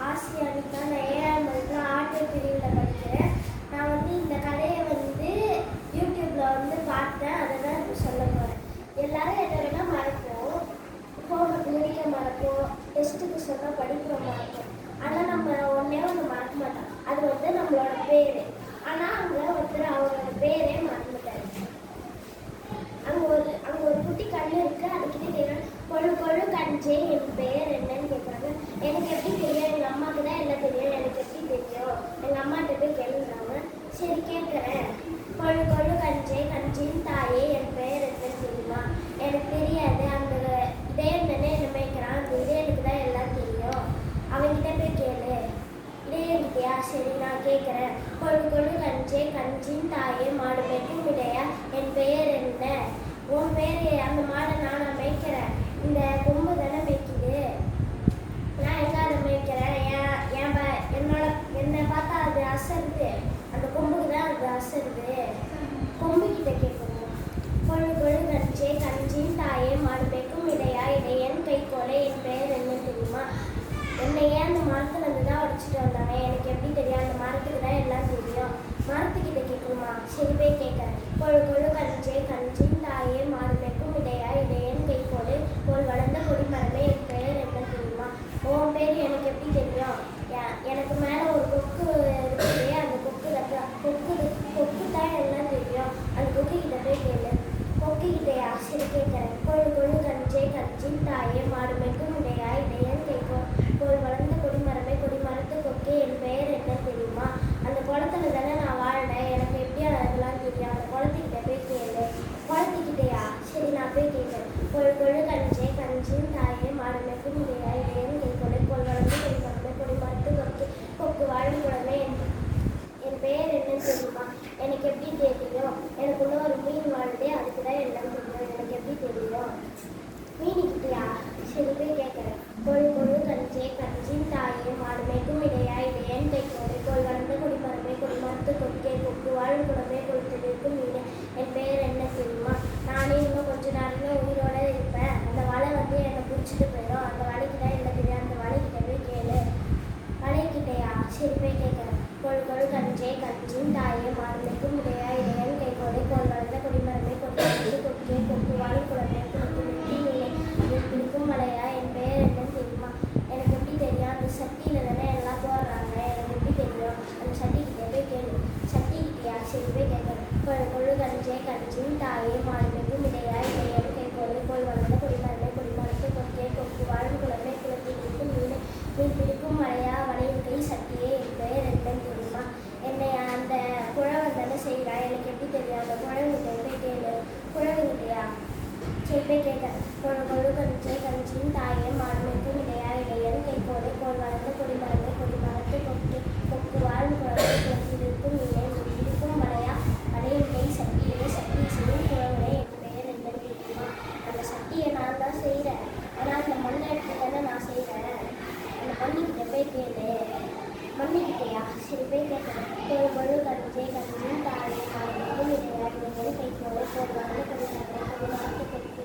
Asia Anitha. நான் 7ஆம் வகுப்புல ஆற்றல் பிரிவில் படிக்கிறேன். நான் இந்த கதையை யூடியூப்ல பார்த்தேன். அதை தான் இப்போ சொல்ல போகிறேன். எல்லாரும் என்ன வேணால் மறப்போம், ஹோம்ஒர்க் முடிக்க மறப்போம், டெஸ்ட்டுக்கு சொன்னால் படிக்க மறப்போம். ஆனால் நம்ம ஒன்றே ஒன்று மறக்க மாட்டோம், அது நம்மளோட பேர். ஆனால் அங்கே ஒருத்தர் அவரோட பேரே மறந்துட்டாரு. அங்கே ஒரு குட்டி கண்ணு இருக்குது. அதுக்கிட்ட கேட்குறாங்க, கொழு கொழு கஞ்சே என் பெயர் என்னன்னு கேட்குறாங்க. எனக்கு எப்படி தெரியும்? எங்கள் அம்மாவுக்கு தான் எல்லாம் தெரியும், எனக்கு எப்படி தெரியும்? எங்கள் அம்மாட்ட போய் கேளுங்கிறாங்க. சரி கேட்குறேன். கொழு கொழு கஞ்சே கஞ்சின் தாயே என் பெயர் என்னன்னு தெரியுமா? எனக்கு தெரியாது. அந்த இதயம் தானே என்ன மேய்க்கிறான், அந்த இதயனுக்கு தான் எல்லாம் தெரியும், அவன்கிட்ட போய் கேளு. இதயன்கிட்டயா? சரி நான் கேட்குறேன். கொழு கொழு கஞ்சே கஞ்சின் தாயே மாடு மேய்க்கும் இடையா என் பெயர் என்ன? உன் பேர்? அந்த மாடை நான் மேய்க்கிறேன். இந்த கொம்பு தானே மேய்க்குது, நான் எங்கே அதை மேய்க்கிறேன்? என்னை பார்த்தா அது அசருது, அந்த கொம்புக்கு தான் அது அசருது. கொம்புக்கிட்ட கேட்கணும். கொழு கொழு கஞ்சே கஞ்சின் தாயே மாடு மேய்க்கும் இடையா இடையன் கைக்கோலை என் பெயர் என்னன்னு தெரியுமா? என்னை ஏன் அந்த மரத்துலேருந்து தான் உடச்சிட்டு வந்தாங்க, எனக்கு எப்படி தெரியும்? அந்த மரத்துக்கு தான் எல்லாம் தெரியும். மரத்துக்கிட்ட கேட்கணுமா? சரி போய் கேட்குறேன். கொழு கொழு கஞ்சே கஞ்சின் தாயே மாடு மேய்க்கும் இடையா இடையன் கைக்கோலை போல் வளர்ந்த கொடிமரமே என் பெயர் என்ன தெரியுமா? உன் பேர் எனக்கு எப்படி தெரியும்? எனக்கு மேலே ஒரு கொக்கு இருக்குது, அந்த கொக்கு தான் எல்லாம் தெரியும், அந்த கொக்கு கிட்ட போய் கேளு. கொக்கு கிட்டையா? சரி கேட்குறேன். கொழு கொழு கஞ்சே கஞ்சின் தாயே மாடு மேய்க்கும் இடையா இடையன் கைக்கோல் போல் வளர்ந்த கொடிமரமே கொடிமரத்து கொக்கே என் பெயர் என்ன தெரியுமா? அந்த குளத்துல தானே நான் வாழ்றேன், எனக்கு எப்படி அதெல்லாம் தெரியும்? அந்த குளத்துக்கிட்ட போய் கேளு. குளத்துக்கிட்டையா? சரி நான் போய் கேட்குறேன். கொழு கொழு கஞ்சே கஞ்சின் தாயே மாடு மேய்க்கும் இடையா இடையன் கைக்கோலை போல் வளர்ந்த கொடிமரமே கொடிமரத்து கொக்கே கொக்கு வாழும் குளமே என் பெயர் என்னன்னு தெரியுமா? எனக்கு எப்படி தெரியும்? எனக்குள்ள ஒரு மீன் வாழுதே, அதுக்கு தான் எல்லாம் தெரியும், எனக்கு எப்படி தெரியும்? மீனிக்கிட்டையா? சரி போய் கேட்குறேன். கொழு கொழு கஞ்சே கஞ்சின் தாயே மாடு மேய்க்கும் இடையா இடையன் கைக்கோலை போல் வளர்ந்த கொடிமரமே கொடிமரத்து கொக்கே கொக்கு வாழும் குளமே கொளுத்திருக்கும் மீனே என் பெயர் என்ன தெரியுமா? நானே இன்னும் கொஞ்ச நேரமே உயிரோட இருப்பேன், அந்த வலை என்னை பிடிச்சிட்டு போயிடும், அந்த வலைக்கு தான் என்ன தெரியும்? அந்த வலைக்கிட்ட போய் கேளு. வலைக்கிட்டையா? சரி போய் கேட்குறேன். கொழு கொழு கஞ்சே கஞ்சின் தாயே மாடு மேய்க்கும் இடையா இடையன் கைக்கோலை போல் வளர்ந்த கொடிமரமே கொடிமரத்து கொக்கே கொக்கு வாழும் குளமே கொளுத்திருக்கும் மீனே பிடிக்கும் மலையா என் பெயர் என்னன்னு தெரியுமா? எனக்கு எப்படி தெரியும்? அந்த சட்டியில் தானே எல்லாம் போடுறாங்க, எனக்கு எப்படி தெரியும்? அந்த சட்டிக்கிட்டே போய் கேளு. சட்டிக்கிட்டையா? சரி போய் கேட்குறேன். கொழு கொழு கஞ்சே கஞ்சின் தாயே மாடு மேய்க்கும் இடையா இடையன் கைக்கோலை போல் வளர்ந்த கொடிமரமே கொடிமரத்து கொக்கே கொக்கு வாழும் குளமே குளத்திருக்கும் மீனே மீன் பிடிக்கும் மலையா வளையும் கை சட்டியே என் பெயர் என்னன்னு தெரியுமா? என்னை அந்த குழவன் தானே செய்கிறா, எனக்கு எப்படி தெரியும்? அந்த குழவங்கிட்ட போய் கேளு. குழவங்கிட்டையா? சரி போய் கேட்குறேன். கொழு கொழு கஞ்சே கஞ்சின் தாயே மாடு மேய்க்கும் இடையா இடையன் கைக்கோலை போல் வளர்ந்த கொடிமரமே கொடிமரத்து கொக்கே கொக்கு வாழும் குளமே குளத்திருக்கும் மீனே மீன் பிடிக்கும் மலையா வளையும் கை சட்டியே சட்டி செய்யும் குழவனே என் பெயர் என்னன்னு தெரியுமா? அந்த சட்டியை நான் தான் செய்கிறேன், ஆனால் அந்த மண்ணை எடுத்து தானே நான் செய்கிறேன், அந்த மண்ணிக்கிட்ட போய் கேளு. மண்ணிக்கிட்டையா? சரி போய் கேட்குறேன். கொழு கொழு கஞ்சே கஞ்சின் தாயே மாடு மேய்க்கும் இடையா இடையன் கைக்கோலை போல் வளர்ந்த கொடிமரமே கொடிமரத்து கொக்கே